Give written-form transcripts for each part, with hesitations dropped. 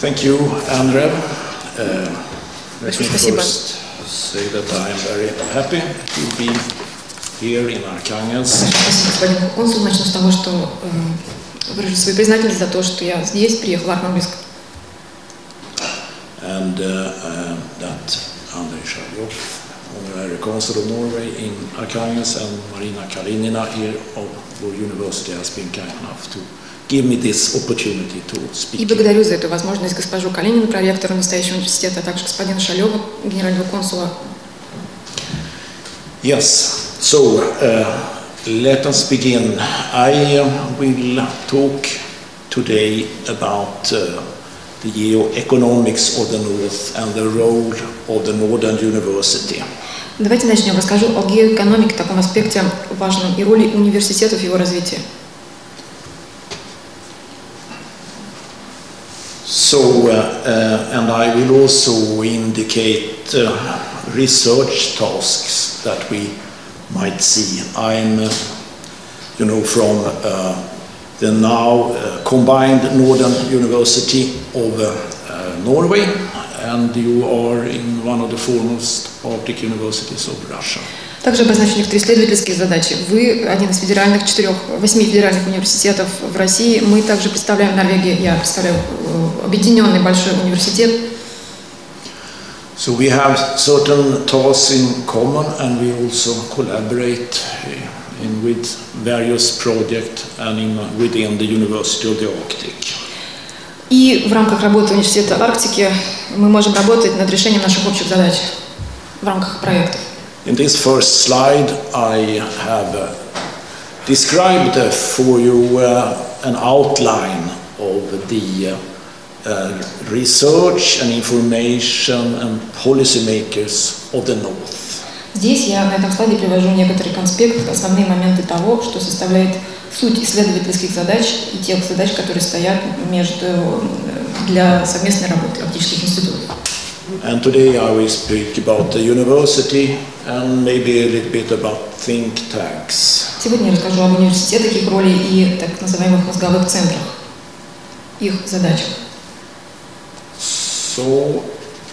Thank you, Andrew. Let me first say that I am very happy to be here in Arkhangelsk. Спасибо, господин консул. Начну с того, что выражу свою признательность за то, что я здесь приехал в Архангельск. And that Andrei Шалёв, Honorary Consul of Norway in Arkhangelsk, and Marina Kalinina here of our university has been kind enough to give me this opportunity to speak. И благодарю за эту возможность госпожу Калинину, проректору настоящего университета, а также господина Шалёва, генерального консула. Yes, so let us begin. I will talk today about the geoeconomics of the North and the role of the Northern University. Давайте начнем. Расскажу о геоэкономике, таком аспекте важном, и роли университетов в его развитии. So, and I will also indicate research tasks that we might see. I'm, from the now combined Northern University of Norway, and you are in one of the foremost Arctic universities of Russia. Также обозначу некоторые исследовательские задачи. Вы один из федеральных 8 федеральных университетов в России. Мы также представляем Норвегию. Я представляю объединенный большой университет. So we have certain tasks in common, and we also collaborate with various projects and within the University of the Arctic. И в рамках работы университета Арктики мы можем работать над решением наших общих задач в рамках проектов. In this first slide, I have described for you an outline of the research and information and policymakers of the North. Здесь я на этом слайде привожу некоторый конспект, основные моменты того, что составляет суть исследовательских задач и тех задач, которые стоят для совместной работы арктических институтов. And today I will speak about the university and maybe a little bit about think tanks. Сегодня я расскажу об университетах, их роли и так называемых мозговых центрах, их задачах. So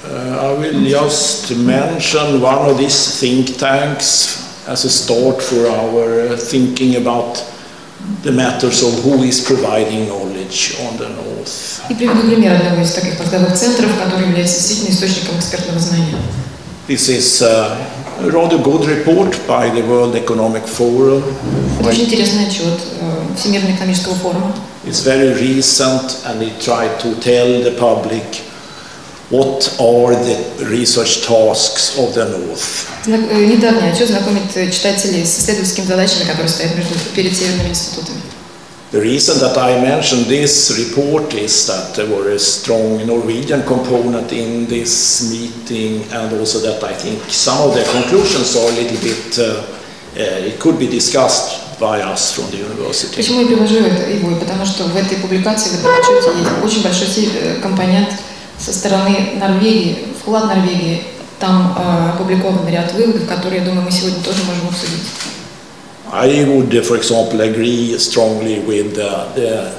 I will just mention one of these think tanks as a start for our thinking about the matters of who is providing knowledge on the North. И приведу пример одного из таких мозговых центров, который является действительно источником экспертного знания. This is a rather good report by the World Economic Forum. Это очень интересный отчет Всемирного экономического форума. It's very recent, and it tried to tell the public what are the research tasks of the North. Недавний отчет знакомит читателей с исследовательскими задачами, которые стоят перед северными институтами. The reason that I mentioned this report is that there were a strong Norwegian component in this meeting, and also that I think some of the conclusions are a little bit, it could be discussed by us from the university. Почему я привожу его? Потому что в этой публикации, в этом отчете есть очень большой компонент со стороны Норвегии, вклад Норвегии. Там опубликован ряд выводов, которые, я думаю, мы сегодня тоже можем обсудить. I would, for example, agree strongly with the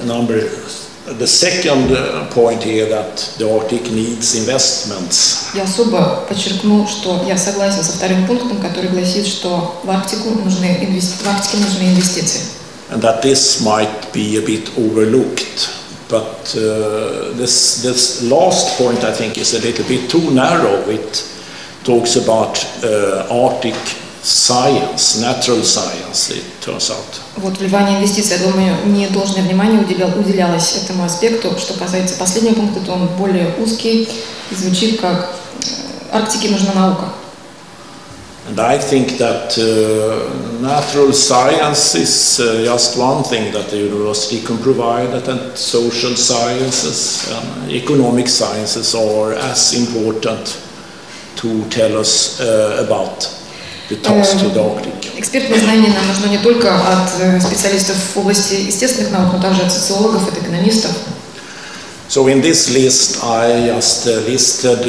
second point here that the Arctic needs investments. Я особо подчеркну, что я согласен со вторым пунктом, который гласит, что в Арктике нужны инвестиции. And that this might be a bit overlooked, but this last point I think is a little bit too narrow. It talks about Arctic science, natural science, it turns out. Вот вливание инвестиций, я думаю, не должное внимание уделялось этому аспекту. Что касается последнего пункта, то он более узкий и звучит как «Арктике нужна наука». And I think that natural science is just one thing that the university can provide, that social sciences and economic sciences are as important to tell us about the task to the Arctic. Экспертное знание нам нужно не только от специалистов в области естественных наук, но также от социологов, от экономистов. So in this list I just listed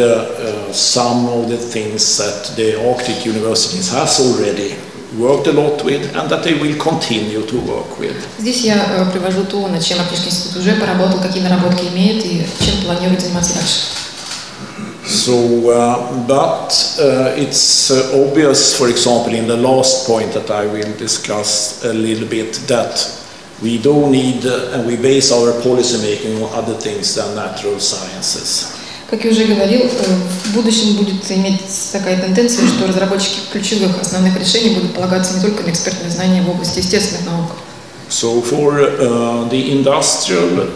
some of the things that the Arctic universities has already worked a lot with and that they will continue to work with. Здесь я привожу то, над чем Арктический институт уже поработал, какие наработки имеет и чем планирует заниматься дальше. So, it's obvious, for example, in the last point that I will discuss a little bit, that we do need, and we base our policy making on other things than natural sciences. Как я уже говорил, в будущем будет иметь такая тенденция, что разработчики ключевых основных решений будут полагаться не только на экспертные знания в области естественных наук. So for the industrial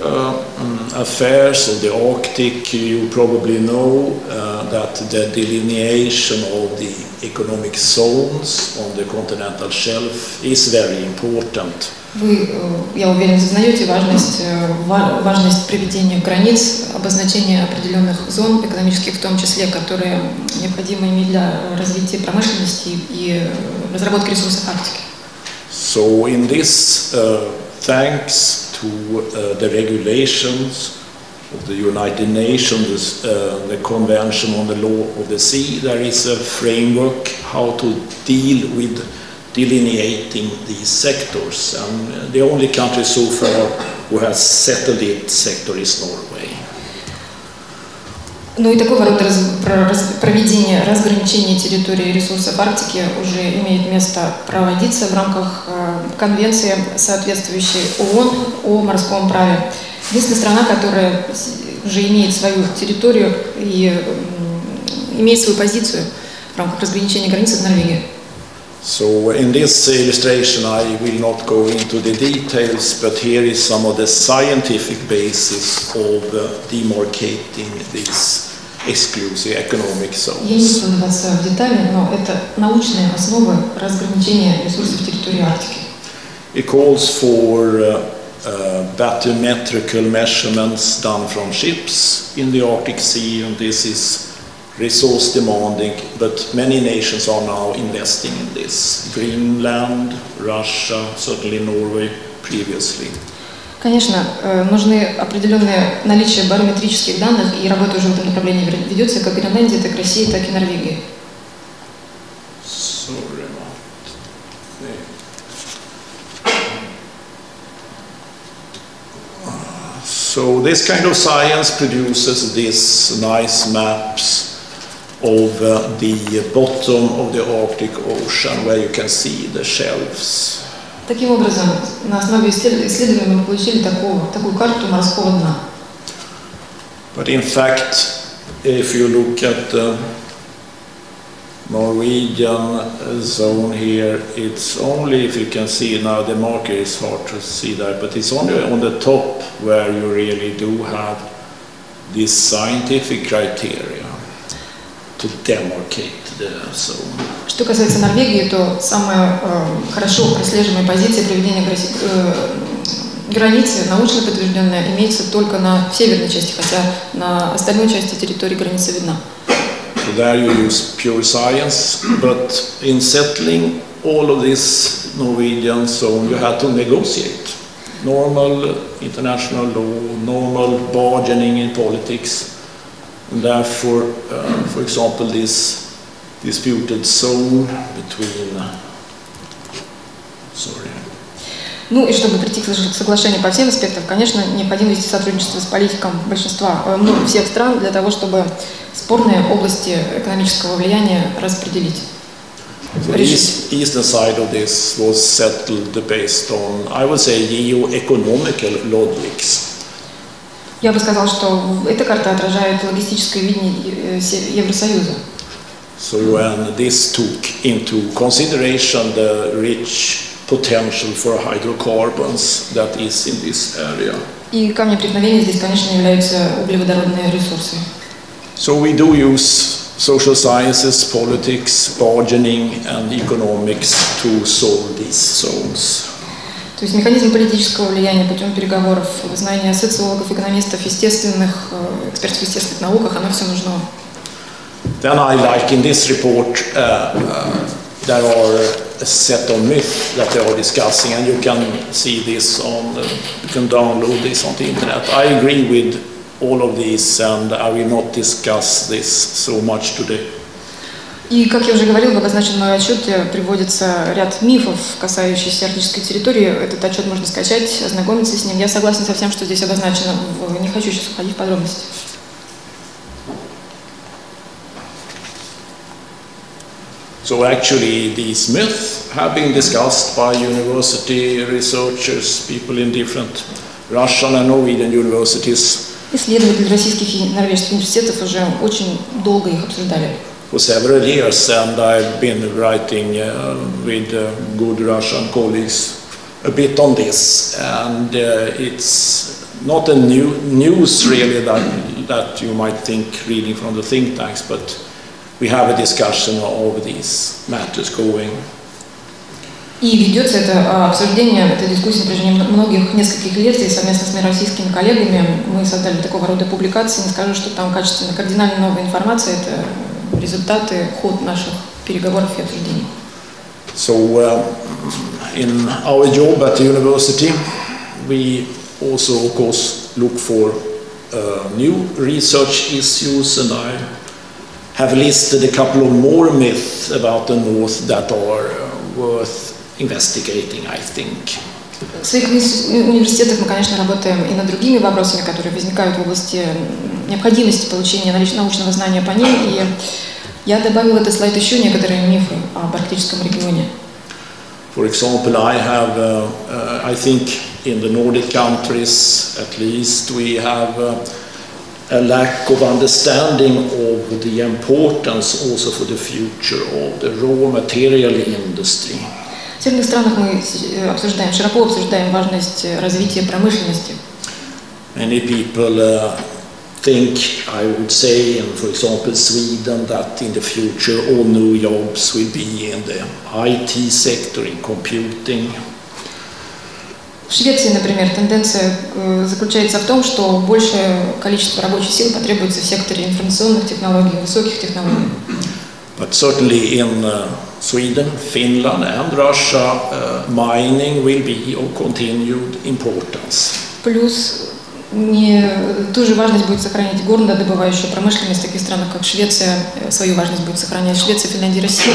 affairs of the Arctic, you probably know that the delineation of the economic zones on the continental shelf is very important. Вы, я уверен, сознаете важность приведения границ, обозначения определенных зон экономических, в том числе, которые необходимы иметь для развития промышленности и разработки ресурсов Арктики. So in this, thanks to the regulations of the United Nations, the Convention on the Law of the Sea, there is a framework how to deal with delineating these sectors, and the only country so far who has settled it sector is Norway. Ну и такого рода проведение разграничения территории ресурсов Арктики уже имеет место проводиться в рамках конвенции, соответствующей ООН о морском праве. Единственная страна, которая уже имеет свою территорию и имеет свою позицию в рамках разграничения границ, это Норвегия. So in this illustration I will not go into the details, but here is some of the scientific basis of demarcating these exclusive economic zones. Я не буду вдаваться в детали, но это научные основы разграничения ресурсов территории Арктики. It calls for bathymetrical measurements done from ships in the Arctic Sea, and this is resource demanding, but many nations are now investing in this. Greenland, Russia, certainly Norway previously. Конечно, нужны определенные наличие барометрических данных, и работа уже в этом направлении ведется как в Гренландии, так и в России, так и в Норвегии. So this kind of science produces these nice maps of the bottom of the Arctic Ocean, where you can see the shelves. Таким образом, на основе исследований мы получили такую карту морского дна. But in fact, if you look at the Norwegian zone here, it's only, if you can see now, the marker is hard to see there, but it's only on the top where you really do have this scientific criteria to demarcate the zone. Что касается Норвегии, то самая хорошо прослеживаемая позиция проведения границы, научно подтвержденная, имеется только на северной части, хотя на остальной части территории граница видна. So there you use pure science, but in settling all of this Norwegian zone, you had to negotiate. Normal international law, normal bargaining in politics, and therefore, for example, this disputed zone between, Ну и чтобы прийти к соглашению по всем аспектам, конечно, необходимо вести сотрудничество с политиком всех стран для того, чтобы спорные области экономического влияния распределить. The eastern side of this was settled based on, I would say, geo-economical logics. Я бы сказал, что эта карта отражает логистическое видение Евросоюза. So when this took into consideration the rich potential for hydrocarbons that is in this area. И камнем преткновения здесь, конечно, являются углеводородные ресурсы. So we do use social sciences, politics, bargaining and economics to solve these zones. То есть механизм политического влияния путем переговоров, знания социологов, экономистов, экспертов в естественных науках, оно все нужно. Then I like in this report there are a set of myths that they are discussing, and you can see this you can download this on the internet. I agree with all of these, and I will not discuss this so much today. И, как я уже говорил, в обозначенном отчете приводится ряд мифов, касающихся арктической территории. Этот отчет можно скачать, ознакомиться с ним. Я согласна со всем, что здесь обозначено. Не хочу сейчас уходить в подробности. So actually these myths have been discussed by university researchers, people in different Russian and Norwegian universities. Исследователи российских и норвежских университетов уже очень долго их обсуждали. For several years, and I've been writing with good Russian colleagues a bit on this, and it's not a news really that you might think reading from the think tanks, but we have a discussion of these matters going. И ведется это обсуждение, эта дискуссия на протяжении нескольких лет, и совместно с моими российскими коллегами мы создали такого рода публикации. Не скажу, что там качественно, кардинально новая информация, это результаты, ход наших переговоров и обсуждений. So in our job at the university, we also, of course, look for new research issues, and I have listed a couple of more myths about the North that are worth investigating, I think. В своих университетах мы, конечно, работаем и над другими вопросами, которые возникают в области необходимости получения научного знания по ним. И я добавил в этот слайд еще некоторые мифы об арктическом регионе. For example, I think in the Nordic countries, at least, we have a lack of understanding of the importance also for the future of the raw material industry. В северных странах мы широко обсуждаем важность развития промышленности. Many people think, I would say, in, for example, Sweden, that in the future all new jobs will be in the IT sector, in computing. В Швеции, например, тенденция заключается в том, что большее количество рабочих сил потребуется в секторе информационных технологий, высоких технологий. But certainly in Sweden, Finland and Russia, mining will be of continued importance. Плюс ту же важность будет сохранять горнодобывающая промышленность в таких странах, как Швеция, свою важность будет сохранять Швеция, Финляндия и Россия.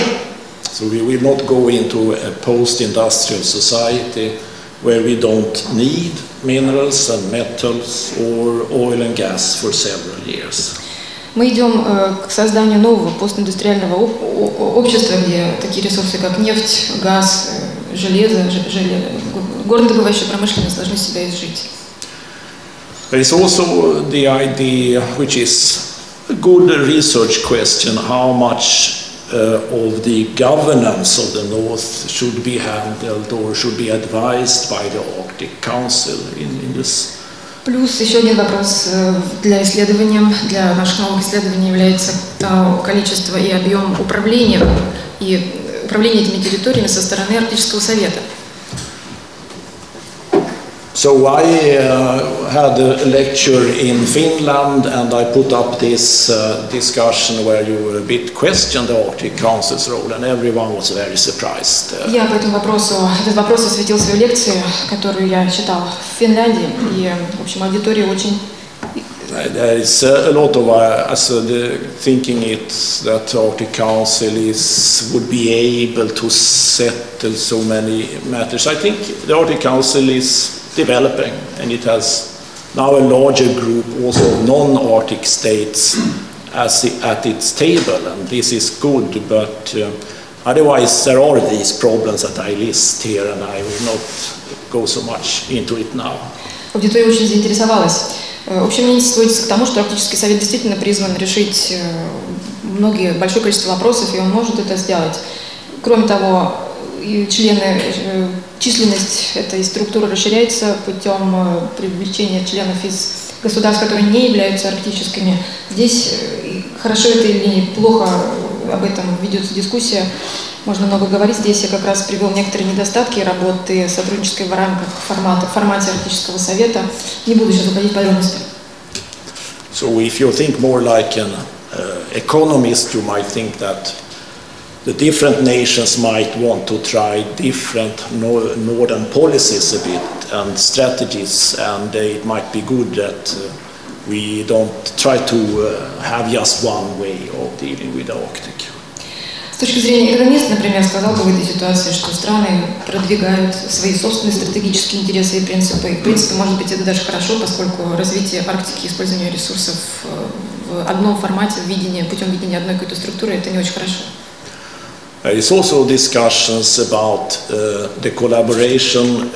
So we will not go into a post-industrial society where we don't need minerals and metals or oil and gas for several years. Мы идем к созданию нового постиндустриального общества, где такие ресурсы, как нефть, газ, железо, горнодобывающая промышленность должны себя изжить. There is also the idea, which is a good research question, how much of the governance of the North should be handled or should be advised by the Arctic Council in this. Плюс еще один вопрос для исследования, для наших новых исследований является количество и объем управления этими территориями со стороны Арктического совета. So I had a lecture in Finland, and I put up this discussion where you a bit questioned the Arctic Council's role, and everyone was very surprised. Я по этому этот вопрос осветил в своей лекции, которую я читал в Финляндии, и, в общем, аудитория очень... There is a lot of thinking that the Arctic Council would be able to settle so many matters. I think the Arctic Council is developing, and it has now a larger group also of non-Arctic states at its table, and this is good, but otherwise there are these problems that I list here, and I will not go so much into it now. Аудитория очень заинтересовалась. Общее мнение сводится к тому, что Арктический совет действительно призван решить большое количество вопросов, и он может это сделать. Кроме того, численность этой структуры расширяется путем привлечения членов из государств, которые не являются арктическими. Здесь хорошо это или плохо, об этом ведется дискуссия, можно много говорить. Здесь я как раз привел некоторые недостатки работы сотруднической в рамках формате Арктического совета. Не буду сейчас уходить в подробности. So if you think more like an economist, you might think that the different nations might want to try different northern policies a bit and strategies, and it might be good that we don't try to have just one way of dealing with the Arctic. точки зрения экономиста, например, сказал бы в этой ситуации, что страны продвигают свои собственные стратегические интересы и принципы. И, в принципе, может быть, это даже хорошо, поскольку развитие Арктики, использование ресурсов в одном формате, путем видения одной какой-то структуры, это не очень хорошо. There is also discussions about the collaboration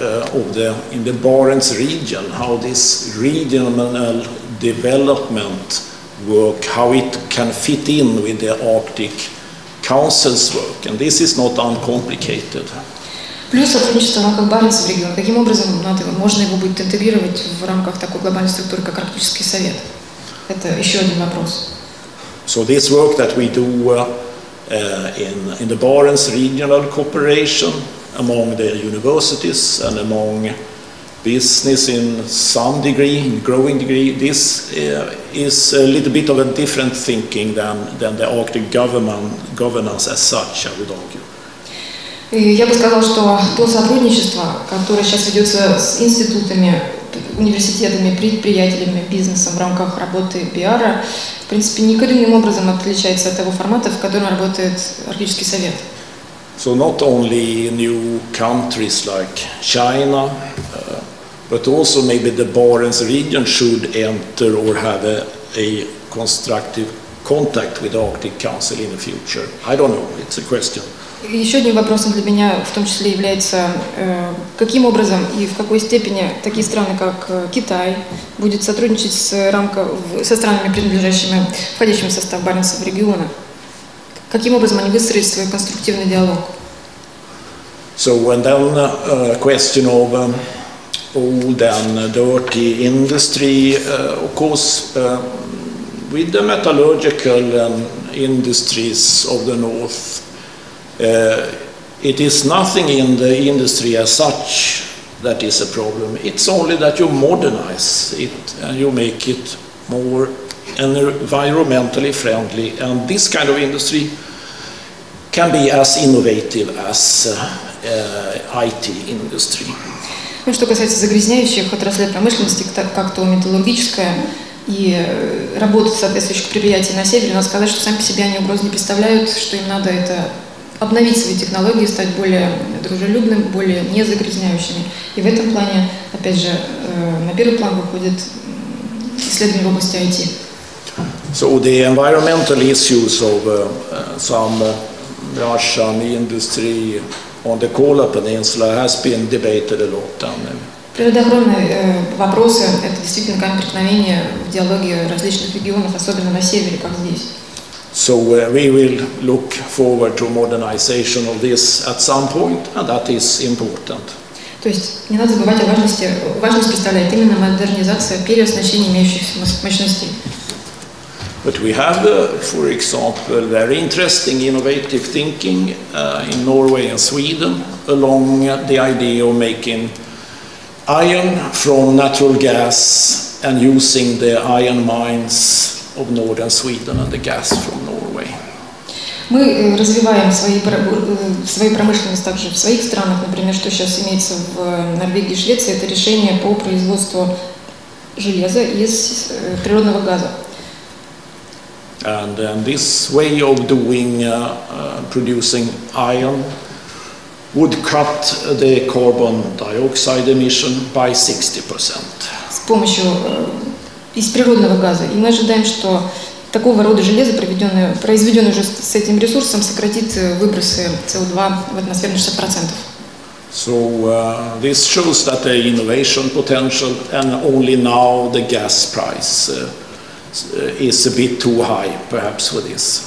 in the Barents region, how this regional development work, how it can fit in with the Arctic Council's work, and this is not uncomplicated. Плюс сотрудничество в рамках Баренцева региона. Каким образом можно его будет интегрировать в рамках такой глобальной структуры, как Арктический совет? Это еще один вопрос. So this work that we do in the Barents regional cooperation among the universities and among business in some degree, in growing degree, this is a little bit of a different thinking than the Arctic governance as such, I would argue. Я бы сказал, что то сотрудничество, которое сейчас ведется с институтами, университетами, предприятиями, бизнесом в рамках работы пиара, в принципе, никаким образом отличается от того формата, в котором работает Арктический совет. So not only new countries like China, but also maybe the Barents region should enter or have a constructive contact with the Arctic Council in the future. I don't know, it's a question. Еще одним вопросом для меня в том числе является, каким образом и в какой степени такие страны, как Китай, будет сотрудничать со странами, входящими в состав Баренцевого региона. Каким образом они выстроят свой конструктивный диалог? So and then a question of old and dirty industry, of course, with the metallurgical industries of the north. It is nothing in the industry as such that is a problem. It's only that you modernize it and you make it more environmentally friendly. And this kind of industry can be as innovative as IT industry. Ну, что касается загрязняющих отраслей промышленности, как то металлургическая и работа соответствующих предприятий на севере, надо сказать, что сами по себе они угрозы не представляют, что им надо это обновить свои технологии, стать более дружелюбным, более незагрязняющими. И в этом плане, опять же, на первый план выходит исследование в области IT. So the environmental issues of some Russian industry on the Kola Peninsula has been debated a lot. Природоохранные вопросы – это действительно камень преткновения в диалоге различных регионов, особенно на севере, как здесь. So we will look forward to modernization of this at some point, and that is important. То есть не надо забывать о важности. Важность представляет именно модернизация, переоснащение имеющихся мощностей. But we have, for example, very interesting innovative thinking in Norway and Sweden along the idea of making iron from natural gas and using the iron mines of northern Sweden and the gas from Norway. Мы развиваем свою промышленность также в своих странах, например, что сейчас имеется в Норвегии и Швеции, это решение по производству железа из природного газа. And this way of producing iron would cut the carbon dioxide emission by 60%. С помощью из природного газа. И мы ожидаем, что такого рода железо, произведенное уже с этим ресурсом, сократит выбросы СО2 в атмосферу на 60%. So this shows that the innovation potential, and only now the gas price is a bit too high, perhaps, for this.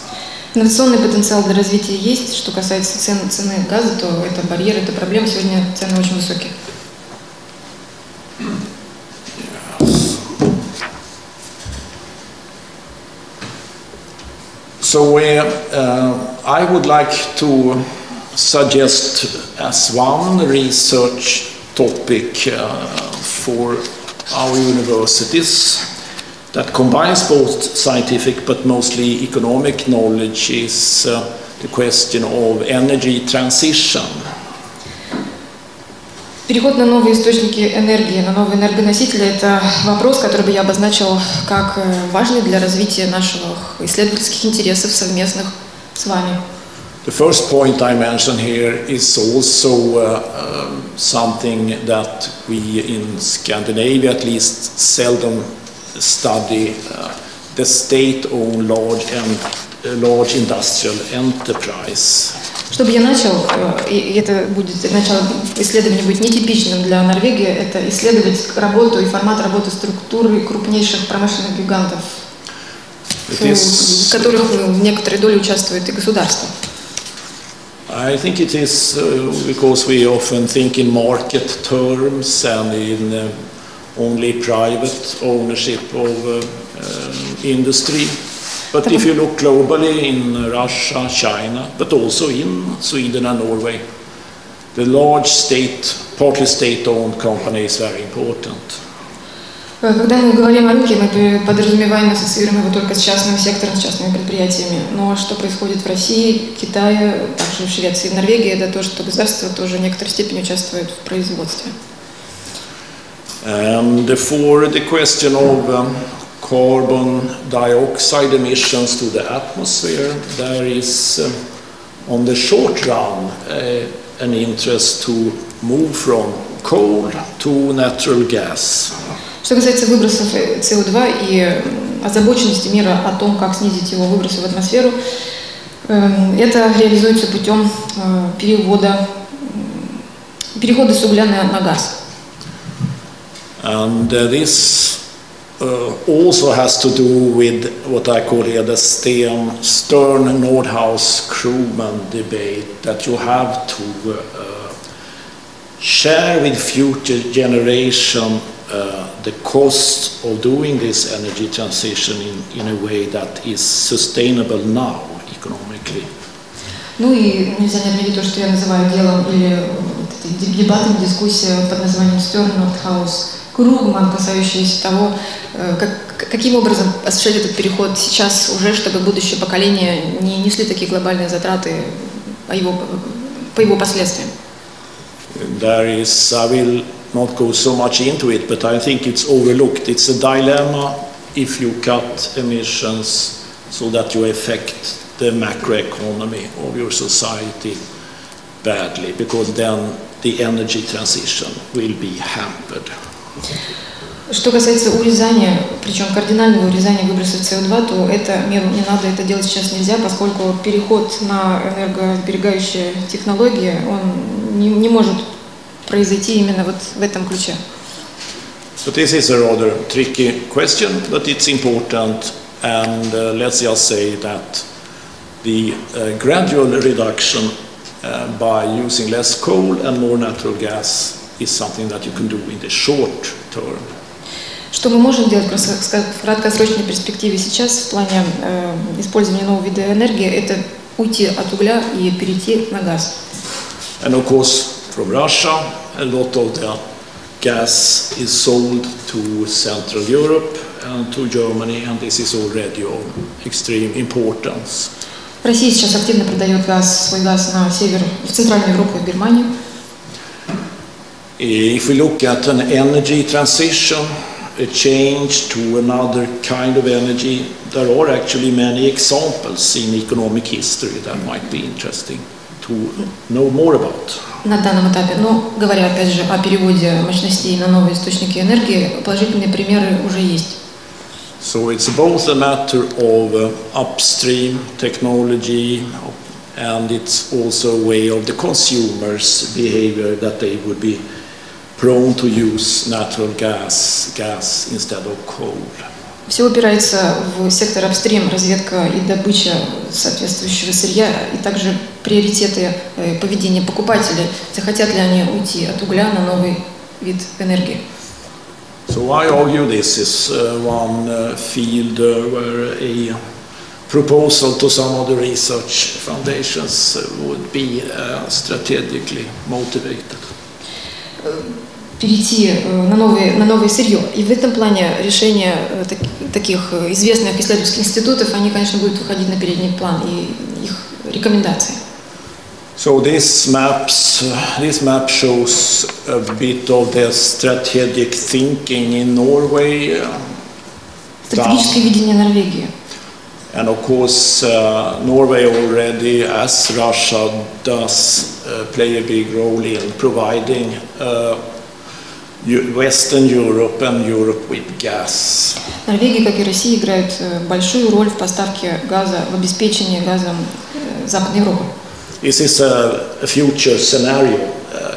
Инновационный потенциал для развития есть. Что касается цены газа, то это барьер, это проблема. Сегодня цены очень высокие. So I would like to suggest as one research topic for our universities that combines both scientific but mostly economic knowledge is the question of energy transition. Переход на новые источники энергии, на новые энергоносители – это вопрос, который бы я обозначил как важный для развития наших исследовательских интересов совместных с вами. The first point I mentioned here is also something that we in Scandinavia at least seldom study, the state-owned large industrial enterprise. Чтобы я начал, и это будет начало исследования будет нетипичным для Норвегии, это исследовать работу и формат работы структуры крупнейших промышленных гигантов, в которых в некоторой доле участвует и государство. I think it is because we often think in market terms and in only private ownership of industry. But if you look globally in Russia, China, but also in Sweden and Norway, the large partly state-owned company is very important. Когда мы говорим о рынке, мы подразумеваем, ассоциируем его только с частным сектором, с частными предприятиями. Но что происходит в России, Китае, также в Швеции и в Норвегии, это то, что государство тоже в некоторой степени участвует в производстве. And for the question of carbon dioxide emissions to the atmosphere, there is on the short run an interest to move from coal to natural gas. Что касается выбросов СО2 и озабоченности мира о том, как снизить его выбросы в атмосферу, это реализуется путем перехода с угля на газ. And this also has to do with what I call here the Stern-Nordhaus-Krugman debate, that you have to share with future generation the cost of doing this energy transition in a way that is sustainable now economically. Ну и нельзя не отметить то, что я называю делом или дебатом, дискуссия под названием Stern-Nordhaus-Krugman, касающаяся того, каким образом осуществлять этот переход сейчас уже, чтобы будущее поколение не несли такие глобальные затраты по его последствиям. There is, I will not go so much into it, but I think it's overlooked. It's a dilemma if you cut emissions so that you affect the macroeconomy of your society badly, because then the energy transition will be hampered. Что касается урезания, причем кардинального урезания выбросов СО2, то это меру не надо, это делать сейчас нельзя, поскольку переход на энергосберегающие технологии, он не может произойти именно вот в этом ключе. So this is a rather tricky question, but it's important, and let's just say that the gradual reduction by using less coal and more natural gas is something that you can do in the short term. Что мы можем делать в краткосрочной перспективе сейчас в плане использования нового вида энергии, это уйти от угля и перейти на газ. And of course, from Russia, a lot of the gas is sold to Central Europe and to Germany, and this is already of extreme importance. Россия сейчас активно продает свой газ на север, в Центральную Европу и Германию. If we look at an energy transition, a change to another kind of energy, there are actually many examples in economic history that might be interesting to know more about. На данном этапе, но говоря опять же о переводе мощностей на новые источники энергии, положительные примеры уже есть. So it's both a matter of upstream technology, and it's also a way of the consumer's behavior that they would be prone to use natural gas instead of coal. Все упирается в сектор апстрим, разведка и добыча соответствующего сырья, и также приоритеты поведения покупателей. Захотят ли они уйти от угля на новый вид энергии? So I argue this is one field where a proposal to some of the research foundations would be strategically motivated. Перейти на новое сырье. И в этом плане решения таких известных исследовательских институтов, они, конечно, будут выходить на передний план, и их рекомендации. So this map shows a bit of the strategic thinking in Norway. Стратегическое видение Норвегии. And of course, Norway already, as Russia does, play a big role in providing Western Europe and Europe with gas. Норвегия, как и Россия, играет большую роль в поставке газа, в обеспечении газом Западной Европы. This is a future scenario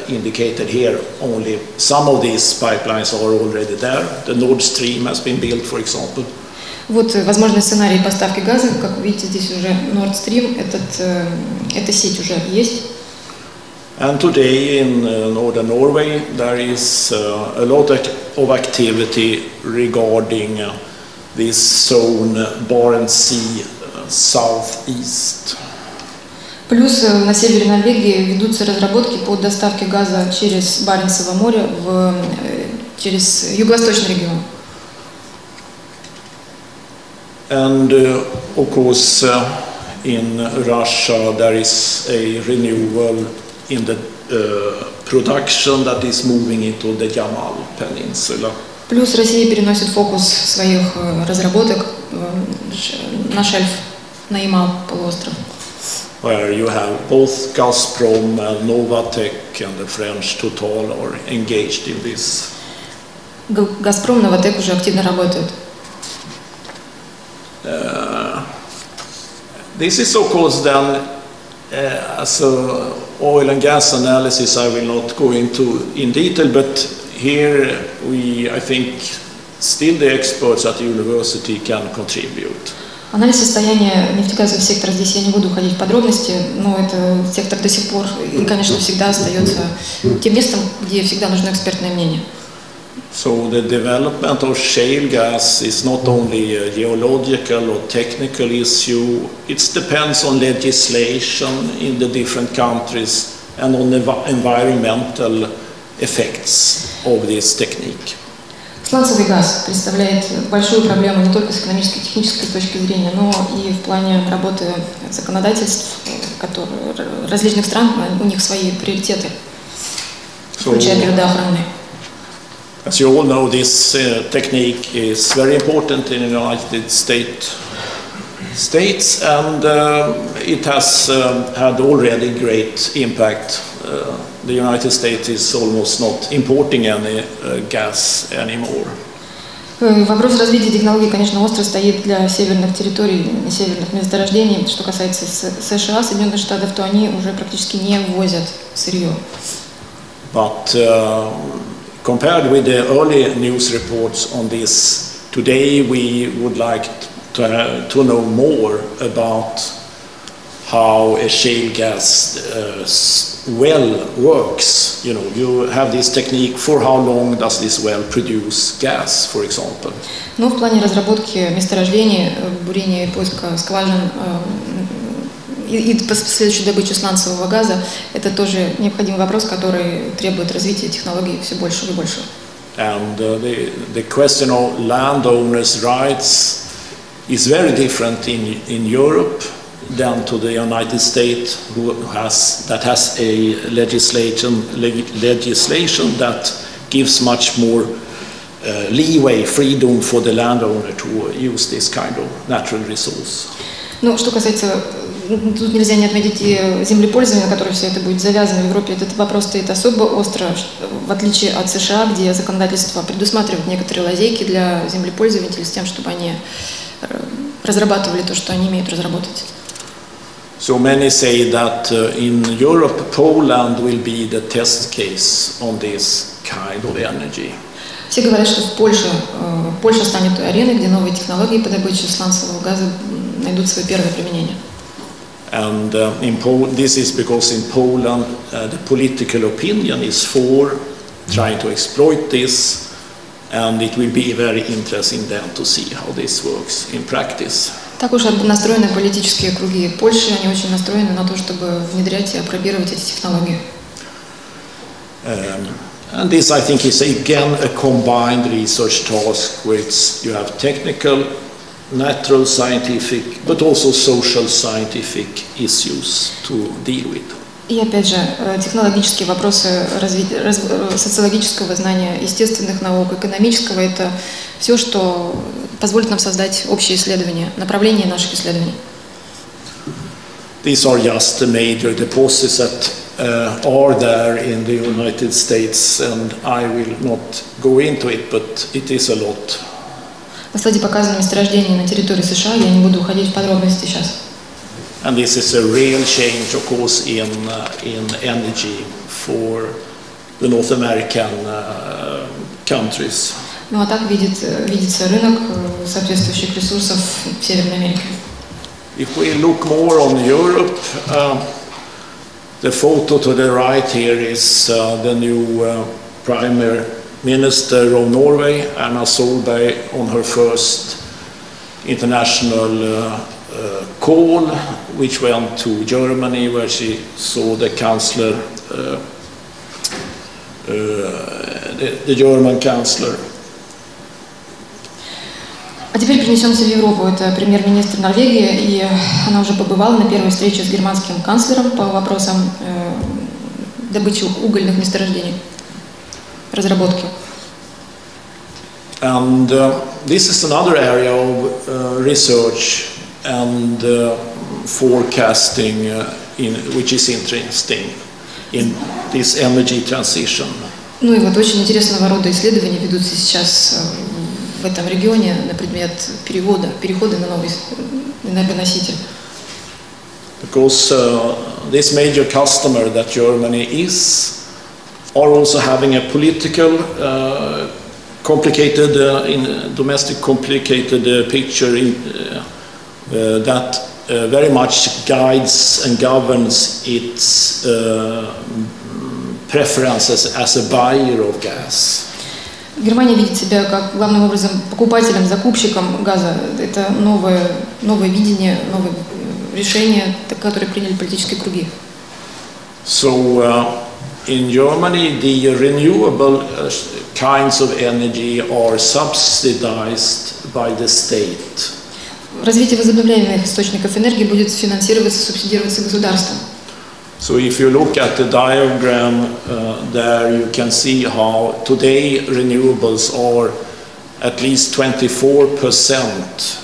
indicated here. Only some of these pipelines are already there. The Nord Stream has been built, for example. Вот возможный сценарий поставки газа, как вы видите, здесь уже Nord Stream, эта сеть уже есть. And today in northern Norway there is a lot of activity regarding this zone Barents Sea southeast. Плюс на севере Норвегии ведутся разработки по доставке газа через Баренцево море через юго-восточный регион. And of course in Russia there is a renewal in the production that is moving into the Yamal Peninsula. Плюс Россия переносит фокус своих разработок на шельф, на Ямал полуостров. Where you have both Gazprom and Novatek and the French Total are engaged in this. Газпром, Новатек уже активно работают. This is of course then as a oil and gas analysis I will not go into in detail, but here I think still the experts at the university can contribute. Анализ состояния нефтегазового сектора, здесь я не буду уходить в подробности, но этот сектор до сих пор и, конечно, всегда остается тем местом, где всегда нужно экспертное мнение. So the development of shale gas is not only a geological or technical issue, it depends on legislation in the different countries and on the environmental effects of this technique. Сланцевый газ представляет большую проблему не только с экономической и технической точки зрения, но и в плане работы законодательств различных стран, у них свои приоритеты, включая природоохранные. As you all know, this technique is very important in the United States, and it has had already great impact. The United States is almost not importing any gas anymore. Вопрос развития технологий, конечно, остро стоит для северных территорий, северных месторождений. Что касается США, Соединенных Штатов, то они уже практически не ввозят сырье. But compared with the early news reports on this, today we would like to know more about how a shale gas well works. You know, you have this technique. For how long does this well produce gas, for example? Ну, в плане разработки месторождений, бурения и поиска скважин и последующей добычи сланцевого газа, это тоже необходимый вопрос, который требует развития технологий все больше и больше. And the question of landowners' rights is very different in Europe than to the United States, that has a legislation that gives much more leeway, freedom for the landowner to use this kind of natural resource. Ну, что касается, тут нельзя не отметить и землепользование, на которое все это будет завязано. В Европе этот вопрос стоит особо остро, в отличие от США, где законодательство предусматривает некоторые лазейки для землепользователей с тем, чтобы они разрабатывали то, что они имеют разработать. So many say that in Europe, Poland will be the test case on this kind of energy. Все говорят, что в Польша станет той ареной, где новые технологии по добыче сланцевого газа найдут свое первое применение. And this is because in Poland the political opinion is for trying to exploit this, and it will be very interesting then to see how this works in practice. Так уж настроены политические круги Польши, они очень настроены на то, чтобы внедрять и апробировать эти технологии. And this, I think, is again a combined research task where you have technical, natural scientific, but also social scientific issues to deal with. И опять же, технологические вопросы социологического знания, естественных наук, экономического – это все, что позволит нам создать общее исследование, направление наших исследований. These are just the major deposits that are there in the United States, and I will not go into it, but it is a lot. На слайде показано месторождение на территории США, я не буду уходить в подробности сейчас. And this is a real change, of course, in energy for the North American countries. Ну а так видится рынок соответствующих ресурсов в Северной Америке. If we look more on Europe, the photo to the right here is the new Prime Minister of Norway, Erna Solberg, on her first international call, which went to Germany, where she saw the Chancellor, the German Chancellor. А теперь перенесемся в Европу. Это премьер-министр Норвегии, и она уже побывала на первой встрече с германским канцлером по вопросам добычи угольных месторождений, разработки. And this is another area of research and forecasting, which is interesting in this energy transition. Ну и вот очень интересного рода исследования ведутся сейчас в этом регионе на предмет перехода на новый энергоноситель. Because this major customer that Germany is are also having a political complicated domestic complicated picture that very much guides and governs its preferences as a buyer of gas. Германия видит себя как главным образом покупателем, закупщиком газа. Это новое видение, новое решение, которое приняли политические круги. So in Germany, the renewable kinds of energy are subsidized by the state. Развитие возобновляемых источников энергии будет финансироваться, субсидироваться государством. So if you look at the diagram there, you can see how today renewables are at least 24%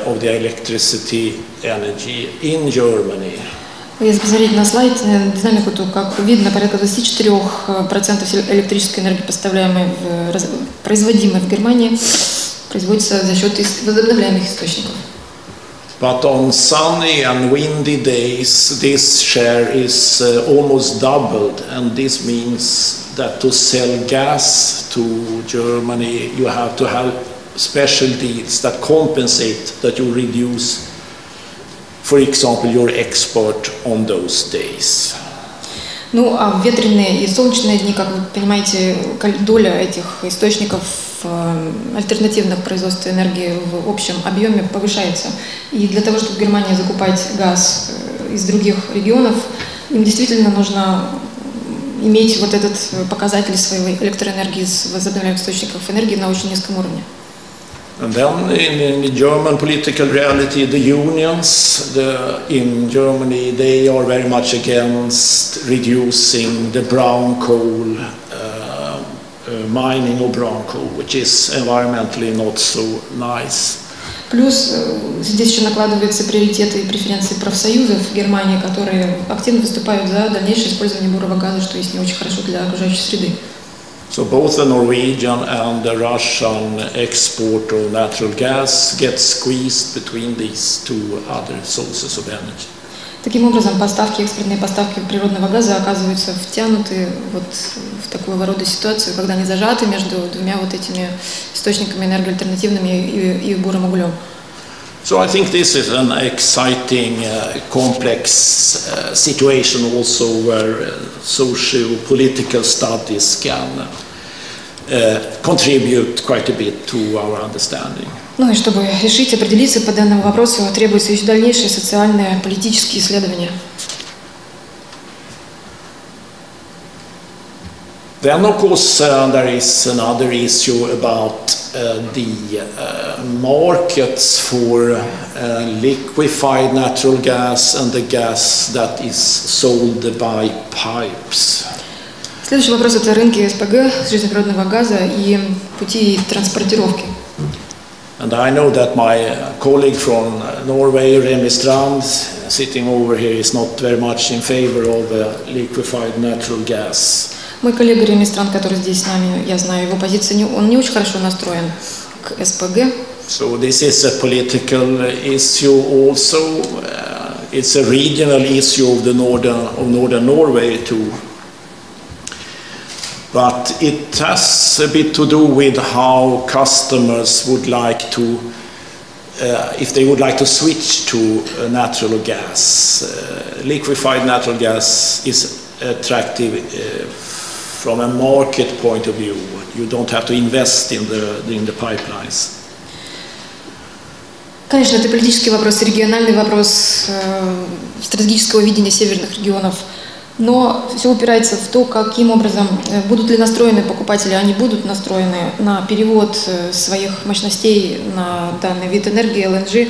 of the electricity energy in Germany. Если посмотреть на слайд, динамику, то, как видно, порядка 24% электрической энергии, производимой в Германии, производится за счет возобновляемых источников. But on sunny and windy days, this share is almost doubled, and this means that to sell gas to Germany, you have to have special deals that compensate that you reduce, for example, your export on those days. Ну, а в ветреные и солнечные дни, как вы понимаете, доля этих источников альтернативных производств энергии в общем объеме повышается. И для того, чтобы Германия закупать газ из других регионов, им действительно нужно иметь вот этот показатель своей электроэнергии из возобновляемых источников энергии на очень низком уровне. And then in the German political reality, the unions in Germany, they are very much against reducing the brown coal, mining of brown coal, which is environmentally not so nice. Плюс здесь еще накладываются приоритеты и преференции профсоюзов в Германии, которые активно выступают за дальнейшее использование бурого газа, что есть не очень хорошо для окружающей среды. So both the Norwegian and the Russian export of natural gas get squeezed between these two other sources of energy. Таким образом, экспортные поставки природного газа оказываются втянуты вот в такого рода ситуацию, когда они зажаты между двумя вот этими источниками энергии альтернативными и бурым углем. So I think this is an exciting, complex situation also where socio-political studies can contribute quite a bit to our understanding. Ну и чтобы решить, определиться по данному вопросу, требуются еще дальнейшие социальные, политические исследования. Then, of course, there is another issue about the markets for liquefied natural gas and the gas that is sold by pipes. Следующий вопрос – это рынки СПГ, сжиженного природного газа и пути транспортировки. And I know that my colleague from Norway, Remi Strand, sitting over here, is not very much in favor of liquefied natural gas. Мой коллега Реми Стран, который здесь с нами, я знаю его позицию, он не очень хорошо настроен к СПГ. So this is a political issue also. It's a regional issue of northern Norway too. But it has a bit to do with how customers would like to, if they would like to switch to natural gas. Liquefied natural gas is attractive from a market point of view. You don't have to invest in the pipelines. Конечно, это политический вопрос, региональный вопрос стратегического видения северных регионов. Но все упирается в то, каким образом будут ли настроены покупатели, они будут настроены на перевод своих мощностей на данный вид энергии, ЛНЖ.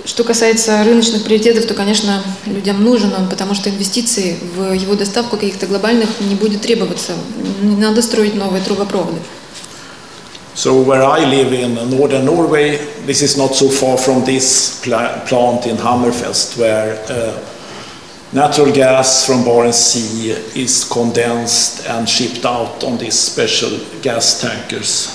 Что касается рыночных приоритетов, то, конечно, людям нужен он, потому что инвестиции в его доставку каких-то глобальных не будет требоваться. Не надо строить новые трубопроводы. So where I live in northern Norway, this is not so far from this plant in Hammerfest, where natural gas from Barents Sea is condensed and shipped out on these special gas tankers.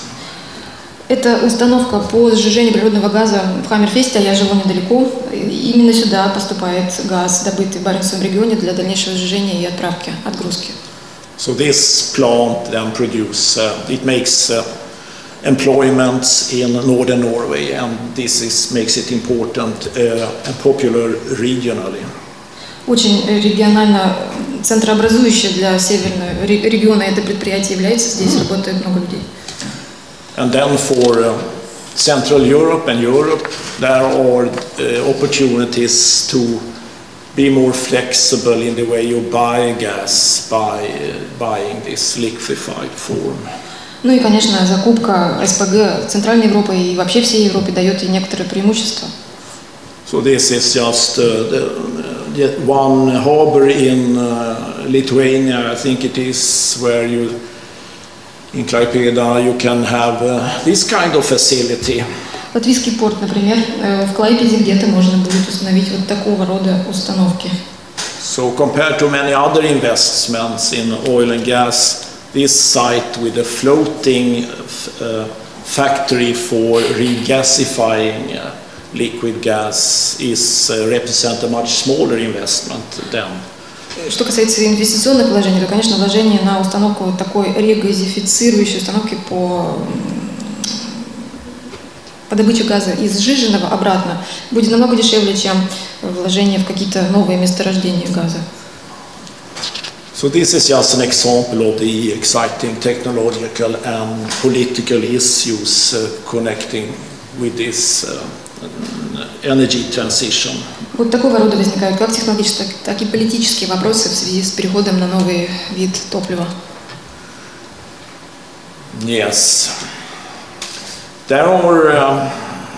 Это установка по сжижению природного газа в Хаммерфесте, а я живу недалеко. Именно сюда поступает газ, добытый в Баренцевом регионе, для дальнейшего сжижения и отправки, отгрузки. So this plant then it makes employments in northern Norway, and this makes it important and popular regionally. Очень регионально центрообразующее для северного региона это предприятие является. Здесь работает много людей. And then for Central Europe and Europe, there are opportunities to be more flexible in the way you buy gas by buying this liquefied form. Ну и, конечно, закупка СПГ Центральной Европы и вообще всей Европе дает и некоторые преимущества. So this is just one harbor in Lithuania, I think it is, where in Klaipėda you can have this kind of facility. Латвийский порт, например, в Клайпеде где-то можно будет установить вот такого рода установки. So compared to many other investments in oil and gas, this site with a floating factory for regasifying liquid gas represent a much smaller investment than. Что касается инвестиционных вложений, то, конечно, вложение на установку вот такой регазифицирующей установки по добыче газа из сжиженного обратно будет намного дешевле, чем вложение в какие-то новые месторождения газа. So this is just an example of the exciting technological and political issues connecting with this energy transition. Вот такого рода возникают как технологические, так и политические вопросы в связи с переходом на новый вид топлива. Yes. There are,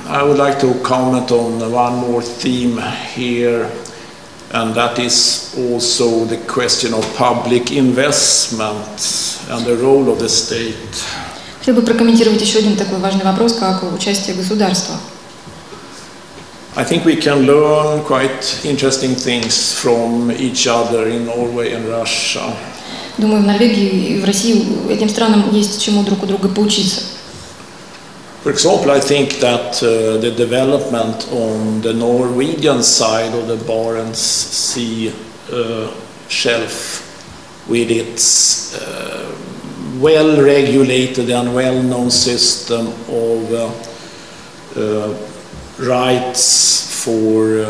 I would like to comment on one more theme here, and that is also the question of public investment and the role of the state. Хотел бы прокомментировать еще один такой важный вопрос, как участие государства. I think we can learn quite interesting things from each other in Norway and Russia. Думаю, в Норвегии и в России этим странам есть чему друг у друга поучиться. For example, I think that the development on the Norwegian side of the Barents Sea shelf, with its well-regulated and well-known system of rights for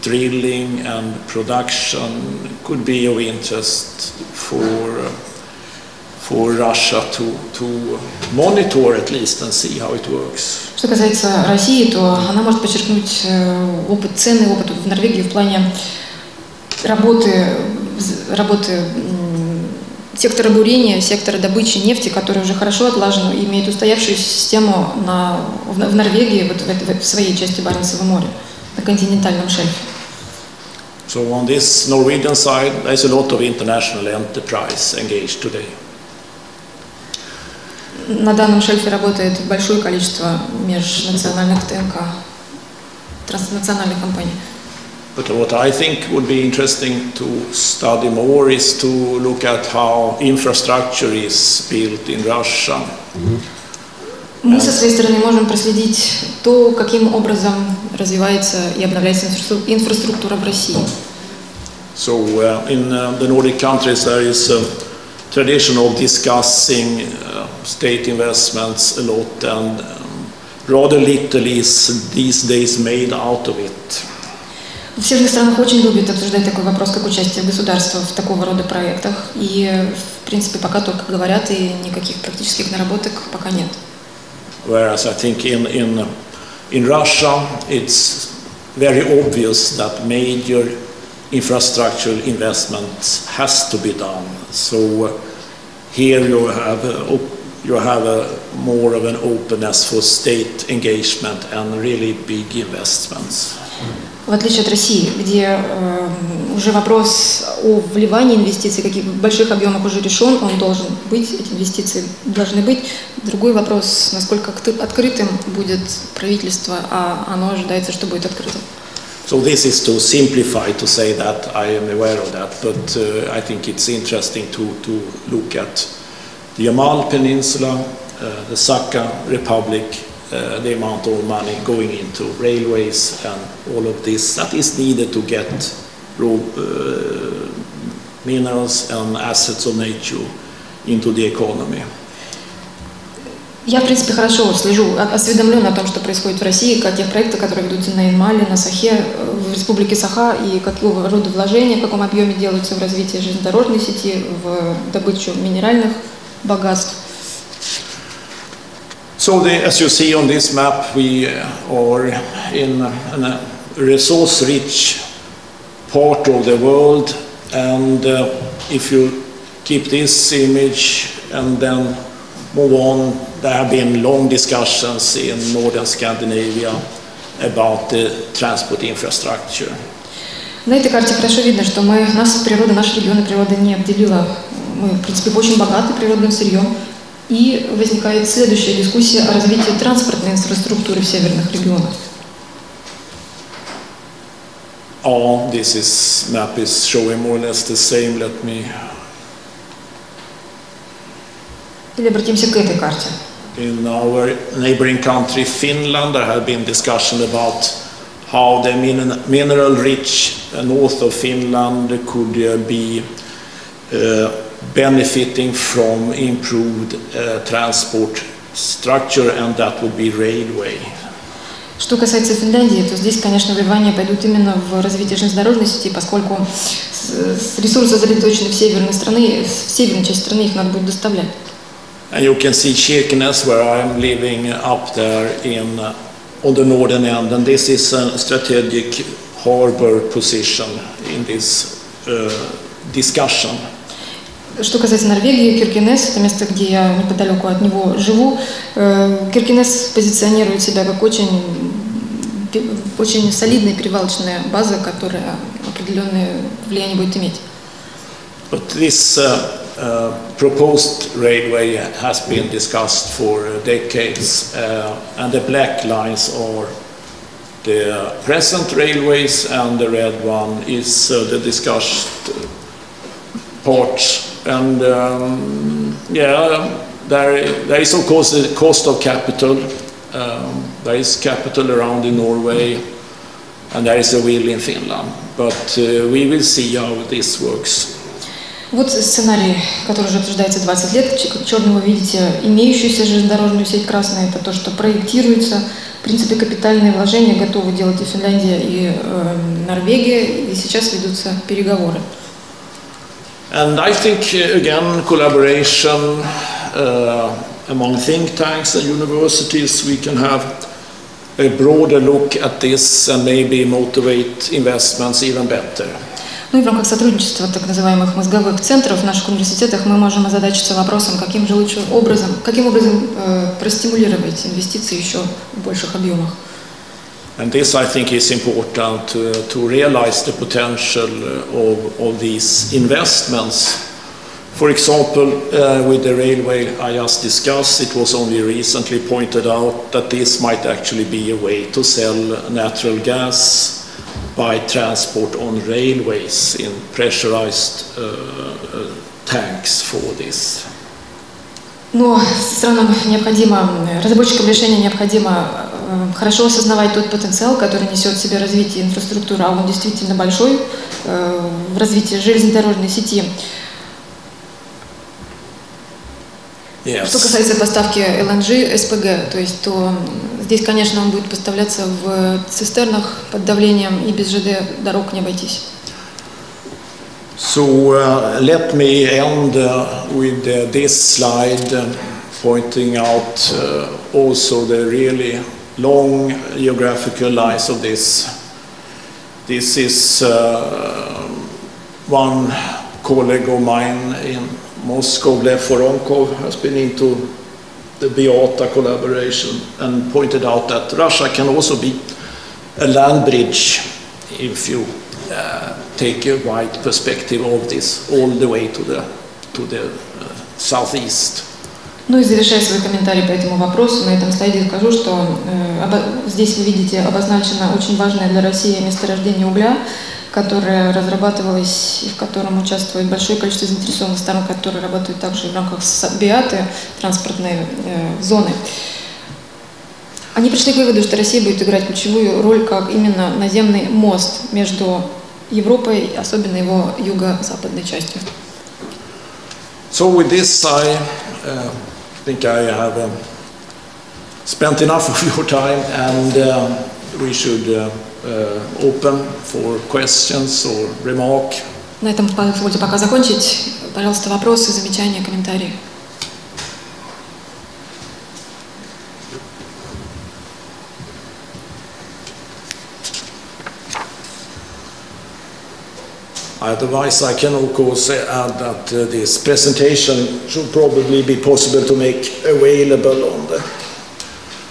drilling and production, could be of interest for Russia to monitor at least and see how it works. Что касается России, то она может подчеркнуть ценный опыт в Норвегии в плане работы сектора бурения, сектора добычи нефти, который уже хорошо отлажен и имеет устоявшуюся систему в Норвегии, в своей части Баренцева моря, на континентальном шельфе. So on this Norwegian side, there's a lot of international enterprise engaged today. На данном шельфе работает большое количество межнациональных ТНК, транснациональных компаний. But what I think would be interesting to study more is to look at how infrastructure is built in Russia. Мы со своей стороны можем проследить то, каким образом развивается и обновляется инфраструктура в России. So in the Nordic countries there is a tradition of discussing state investments a lot, and rather little is these days made out of it. В северных странах очень любят обсуждать такой вопрос, как участие государства в такого рода проектах. И, в принципе, пока только говорят, и никаких практических наработок пока нет. Whereas I think in Russia it's very obvious that major infrastructural investment has to be done. So here you have a more of an openness for state engagement and really big investments. В отличие от России, где уже вопрос о вливании инвестиций, каких больших объемах уже решен, он должен быть, эти инвестиции должны быть. Другой вопрос, насколько открытым будет правительство, а оно ожидается, что будет открытым. So this is to simplify to say that I am aware of that, but I think it's interesting to look at the Yamal Peninsula, the Sakha Republic, the amount of money going into railways and all of this that is needed to get raw minerals and assets of nature into the economy. Я, в принципе, хорошо слежу, осведомлен о том, что происходит в России, о тех проектах, которые ведутся на Ямале, на Сахе, в республике Саха, и какого рода вложения, в каком объеме делаются в развитие железнодорожной сети, в добычу минеральных богатств. So as you see on this map, we are in a resource-rich part of the world, and if you keep this image and then move on, there have been long discussions in northern Scandinavia about the transport infrastructure. На этой карте хорошо видно, что наша регион и природа не обделила. Мы, в принципе, очень богаты природным сырьем. И возникает следующая дискуссия о развитии транспортной инфраструктуры в северных регионах. This map is showing more or less the same. Let me. Или обратимся к этой карте. In our neighboring country, Finland, there have been discussion about how the mineral-rich north of Finland could be benefiting from improved transport structure, and that would be railway. Что касается Финляндии, то здесь, конечно, вливания пойдут именно в развитие железнодорожной сети, поскольку ресурсы сосредоточены в северной части страны, их надо будет доставлять. And you can see Kirkenes, where I'm living up there on the northern end, and this is a strategic harbor position in this discussion. Что касается Норвегии, Киркенес, это место, где я неподалеку от него живу. Киркенес позиционирует себя как очень солидная перевалочная база, которая определенное влияние будет иметь. But this proposed railway has been discussed for decades, and the black lines are the present railways, and the red one is the discussed part. And there is of course the cost of capital. There is capital around in Norway, and there is a will in Finland. But we will see how this works. Вот сценарий, который уже обсуждается 20 лет. Черным вы видите имеющуюся железнодорожную сеть, красная — это то, что проектируется. В принципе, капитальные вложения готовы делать и Финляндия, и Норвегия, и сейчас ведутся переговоры. And I think, again, collaboration among think tanks and universities, we can have a broader look at this and maybe motivate investments even better. Ну и в рамках сотрудничества так называемых мозговых центров в наших университетах мы можем озадачиться вопросом, каким образом простимулировать инвестиции еще в больших объемах. And this, I think, is important to realize the potential of these investments. For example, with the railway I just discussed, it was only recently pointed out that this might actually be a way to sell natural gas by transport on railways in pressurized tanks for this. Но странам разработчикам решения необходимо хорошо осознавать тот потенциал, который несет в себе развитие инфраструктуры, а он действительно большой в развитии железнодорожной сети. Yes. Что касается поставки ЛНЖ, СПГ, то здесь, конечно, он будет поставляться в цистернах под давлением, и без ЖД дорог не обойтись. So let me end with this slide pointing out also the really long geographical lines of this. This is one colleague of mine in Moscow, Lev Voronkov, has been into the Beata collaboration and pointed out that Russia can also be a land bridge if you take a wide perspective of this all the way to the southeast. Ну и завершая свой комментарий по этому вопросу, на этом слайде скажу, что здесь вы видите обозначено очень важное для России месторождение угля, которое разрабатывалось и в котором участвует большое количество заинтересованных сторон, которые работают также в рамках Биаты, транспортной зоны. Они пришли к выводу, что Россия будет играть ключевую роль как именно наземный мост между Европой, особенно его юго-западной частью. So with this, I think I have spent enough of your time, and we should open for questions or remark. На этом позвольте пока закончить. Пожалуйста, вопросы, замечания, комментарии. Otherwise, I can of course add that this presentation should probably be possible to make available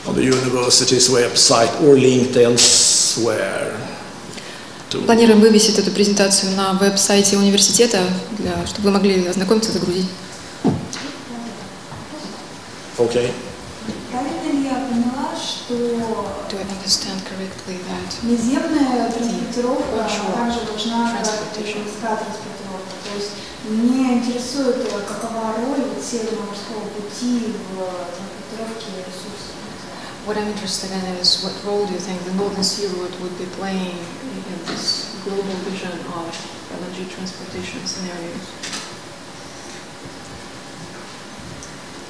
on the university's website or linked elsewhere. Планируем вывесить эту презентацию на веб-сайте университета, чтобы вы могли ознакомиться, загрузить. Okay. Правильно ли я поняла, что наземная транспортировка также должна быть морская транспортировка? То есть меня интересует, какова роль Северного морского пути в транспортировке ресурсов. What I'm interested in is what role do you think the Northern Sea route would be playing in this global vision of LNG transportation scenarios?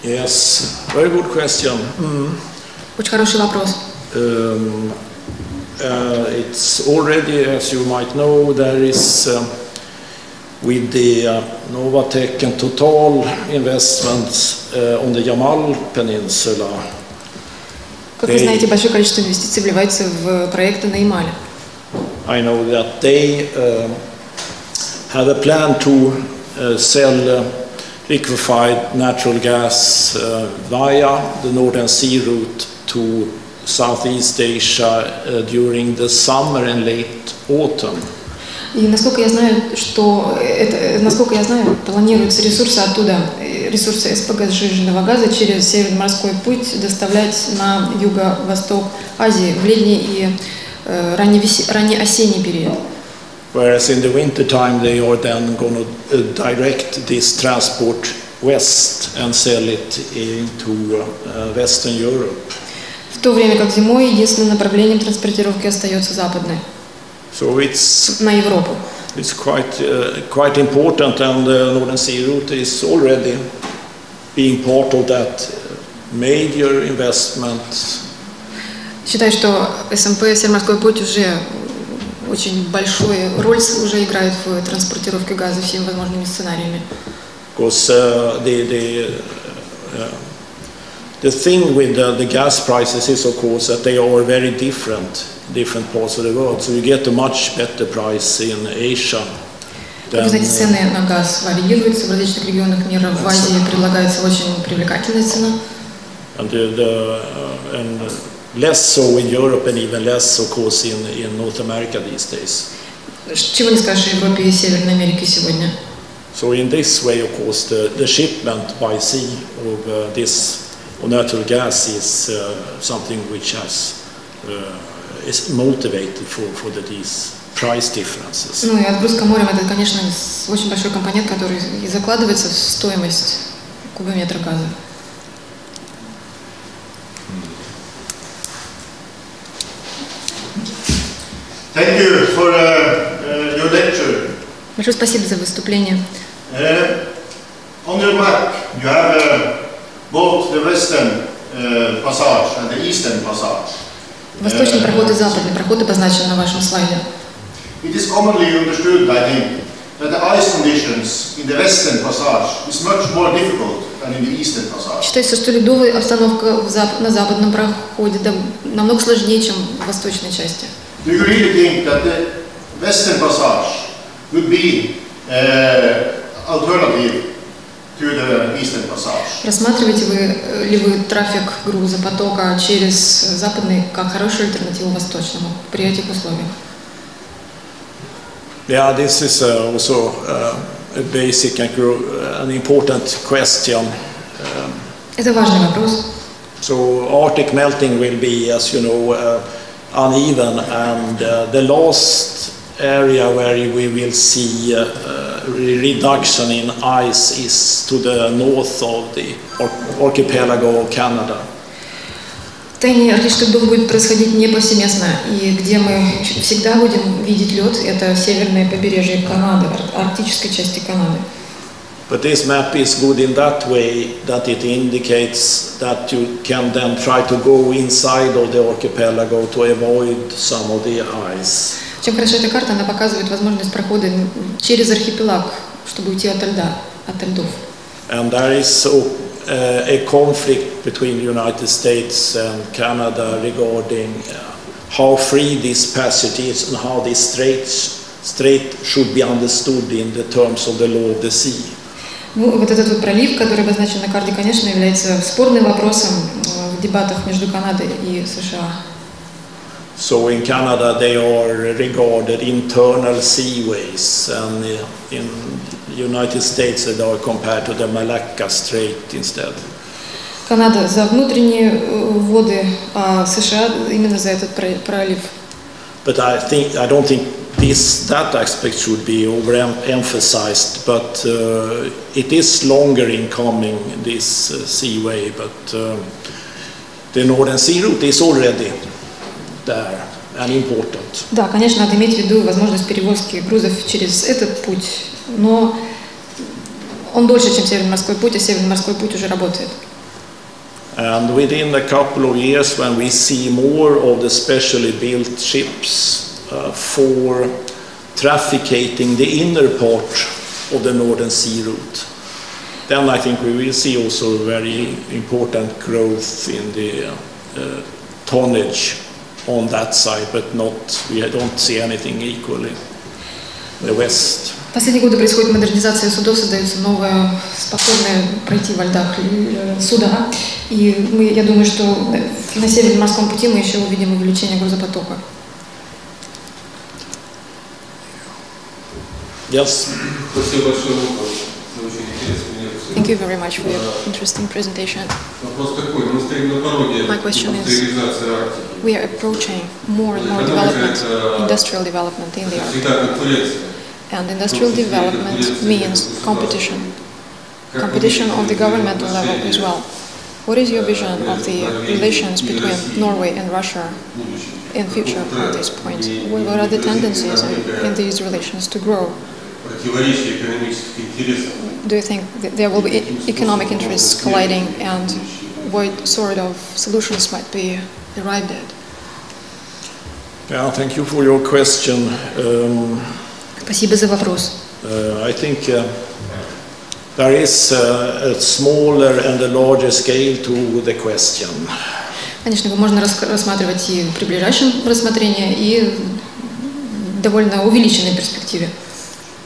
Yes, very good question. Очень хороший вопрос. It's already, as you might know, there is with the Novatec and Total investments on the Yamal Peninsula. Как вы знаете, большое количество инвестиций вливается в проекты на Ямале. I know that they have a plan to sell liquefied natural gas via the Northern Sea route to Southeast Asia during the summer and late autumn. И насколько я знаю, планируются ресурсы оттуда, ресурсы СПГ сжиженного газа через Северно-морской путь доставлять на юго-восток Азии в летний и ранний-осенний период. Whereas in the winter time they are then going to direct this transport west and sell it into Western Europe. В то время как зимой единственным направлением транспортировки остается западное. So it's на Европу. It's quite important, and the Northern Sea route is already being part of that major investment. Считаю, что СМП, Североморской путь, уже очень большую роль уже играет в транспортировке газа всеми возможными сценариями. Because the thing with the gas prices is, of course, that they are very different parts of the world. So you get a much better price in Asia Как вы знаете, цены на газ варьируются в различных регионах мира. В Азии предлагается очень привлекательная цена. And less so in Europe and even less, of course, in North America these days. Чего не скажешь о Европе и Северной Америке сегодня. So in this way, of course, the shipment by sea of this natural gas is something which is motivated for these price differences. Ну и отгрузка морем — это, конечно, очень большой компонент, который и закладывается в стоимость кубометра газа. Thank you for your lecture. Большое спасибо за выступление. On your map, you have both the western passage and the eastern passage. Восточный проход и западный проход обозначен на вашем слайде. It is commonly understood, I think, that the ice conditions in the western passage is much more difficult than in the eastern passage. Считается, что ледовая обстановка на западном проходе намного сложнее, чем в восточной части. Do you really think that the western passage would be alternative to the eastern passage? Рассматриваете ли вы трафик грузопотока через западный как хорошую альтернативу восточному при этих условиях? Yeah, this is also a basic and important question. Это важный вопрос. So Arctic melting will be, as you know, uneven, and the last area where we will see reduction in ice is to the north of the archipelago of Canada. Таяние арктических льдов будет происходить не повсеместно, и где мы всегда будем видеть лед, это северное побережье Канады, арктической части Канады. But this map is good in that way that it indicates that you can then try to go inside of the archipelago to avoid some of the ice. Чем хороша эта карта, она показывает возможность прохода через архипелаг, чтобы уйти от льда, от льдов. And there is a conflict between the United States and Canada regarding how free this passage is and how this strait should be understood in the terms of the law of the sea. Ну, вот этот вот пролив, который обозначен на карте, конечно, является спорным вопросом в дебатах между Канадой и США. So in Canada they are regarded internal seaways, and in the United States they are compared to the Malacca Strait instead. Канада за внутренние воды, а США именно за этот пролив. But I don't think that aspect should be overemphasized, but it is longer in coming, this seaway, but the Northern Sea route is already there and important. Да, конечно, надо иметь в виду возможность перевозки грузов через этот путь, но он дольше, чем Северный морской путь, а Северный морской путь уже работает. And within a couple of years, when we see more of the specially built ships for trafficating the inner part of the Northern Sea route, then I think we will see also very important growth in the tonnage on that side, but we don't see anything equally in the west. В последние годы происходит модернизация судов, создаются новые, способные пройти во льдах суда. И я думаю, что на Северном морском пути мы еще увидим увеличение грузопотока. Yes. Спасибо большое, очень интересно. Thank you very much for your interesting presentation. Вопрос такой, мы стоим на пороге индустриализации Арктики. We are approaching more and more development, industrial development in the Arctic. Всегда конкуренция. And industrial development means competition. Competition on the governmental level as well. What is your vision of the relations between Norway and Russia in future from this point? What are the tendencies in these relations to grow? Do you think that there will be economic interests colliding, and what sort of solutions might be arrived at? Yeah, thank you for your question. Спасибо за вопрос. I think there is a smaller and a larger scale to the question. Конечно, его можно рассматривать и при ближайшем рассмотрении, и в довольно увеличенной перспективе.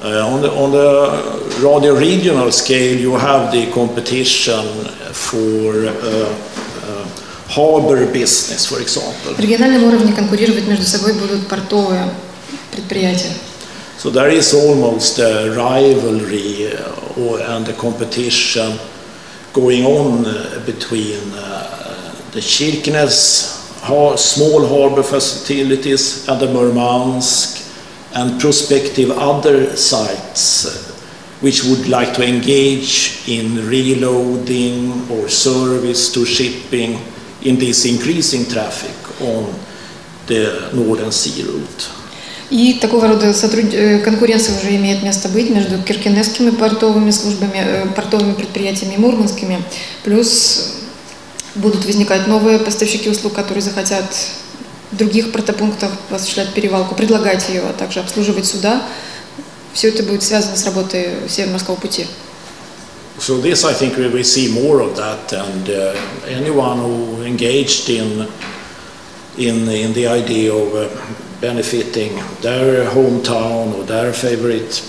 On the rather regional scale, you have the competition for harbor business, for example. В региональном уровне конкурировать между собой будут портовые предприятия. So there is almost a rivalry and a competition going on between the Kirkenes small harbor facilities and the Murmansk and prospective other sites which would like to engage in reloading or service to shipping in this increasing traffic on the Northern Sea route. И такого рода конкуренция уже имеет место быть между киркенесскими портовыми службами, портовыми предприятиями и мурманскими. Плюс будут возникать новые поставщики услуг, которые захотят в других портопунктах осуществлять перевалку, предлагать ее, а также обслуживать суда. Все это будет связано с работой Североморского пути. So this, I think, we will see more of that, and anyone who engaged in the idea of benefiting their hometown or their favorite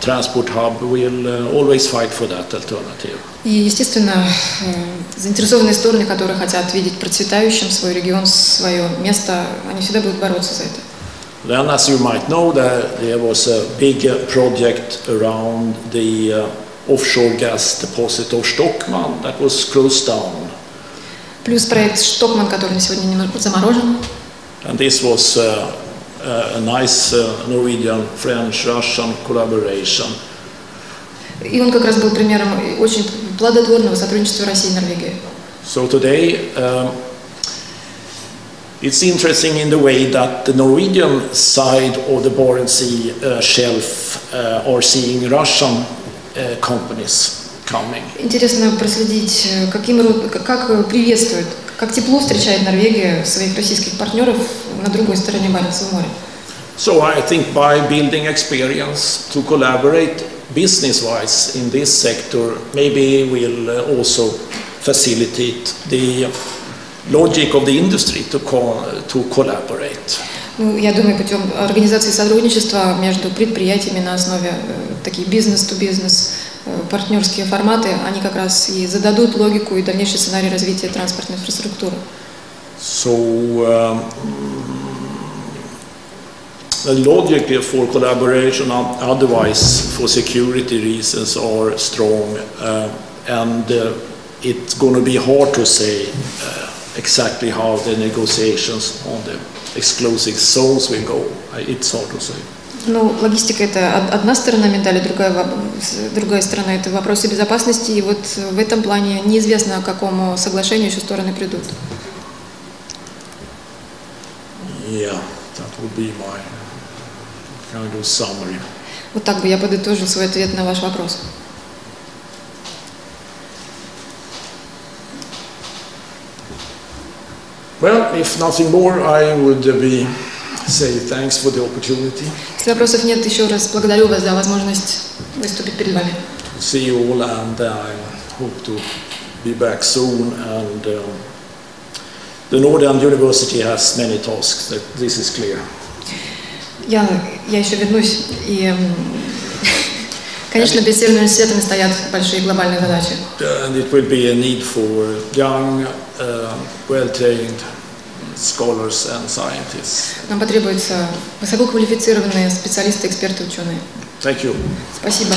transport hub will always fight for that alternative. И, естественно, заинтересованные стороны, которые хотят видеть процветающим свой регион, свое место, они всегда будут бороться за это. Then, as you might know, there was a big project around the offshore gas deposit of Stockman that was closed down. Плюс проект Штокман, который на сегодня немного заморожен. And this was a nice Norwegian, French, Russian collaboration. И он как раз был примером очень плодотворного сотрудничества России и Норвегии. So today, it's interesting in the way that the Norwegian side of the Barents Sea shelf are seeing Russian companies coming. Интересно проследить, как приветствует, как тепло встречает Норвегия своих российских партнеров на другой стороне Баренцева моря. So I think by building experience to collaborate business-wise in this sector, maybe we'll also facilitate the logic of the industry to collaborate. Ну, я думаю, путем организации сотрудничества между предприятиями на основе таких бизнес-то-бизнес партнерские форматы, они как раз и зададут логику и дальнейший сценарий развития транспортной инфраструктуры. So the logic for collaboration, otherwise for security reasons, are strong, and it's going to be hard to say exactly how the negotiations on the exclusive zones will go. It's hard to say. Ну, логистика – это одна сторона медали, другая сторона – это вопросы безопасности, и вот в этом плане неизвестно, к какому соглашению еще стороны придут. Yeah, that would be my kind of summary. Вот так бы я подытожил свой ответ на ваш вопрос. Well, if nothing more, I would say thanks for the opportunity. Если вопросов нет, еще раз благодарю вас за возможность выступить перед вами. See you all, and I hope to be back soon. And the Northern University has many tasks. That this is clear. Я еще вернусь, и, конечно, перед Северным университетом стоят большие глобальные задачи. And it will be a need for young, well-trained scholars and scientists. Нам потребуются высококвалифицированные специалисты, эксперты, ученые. Thank you. Спасибо.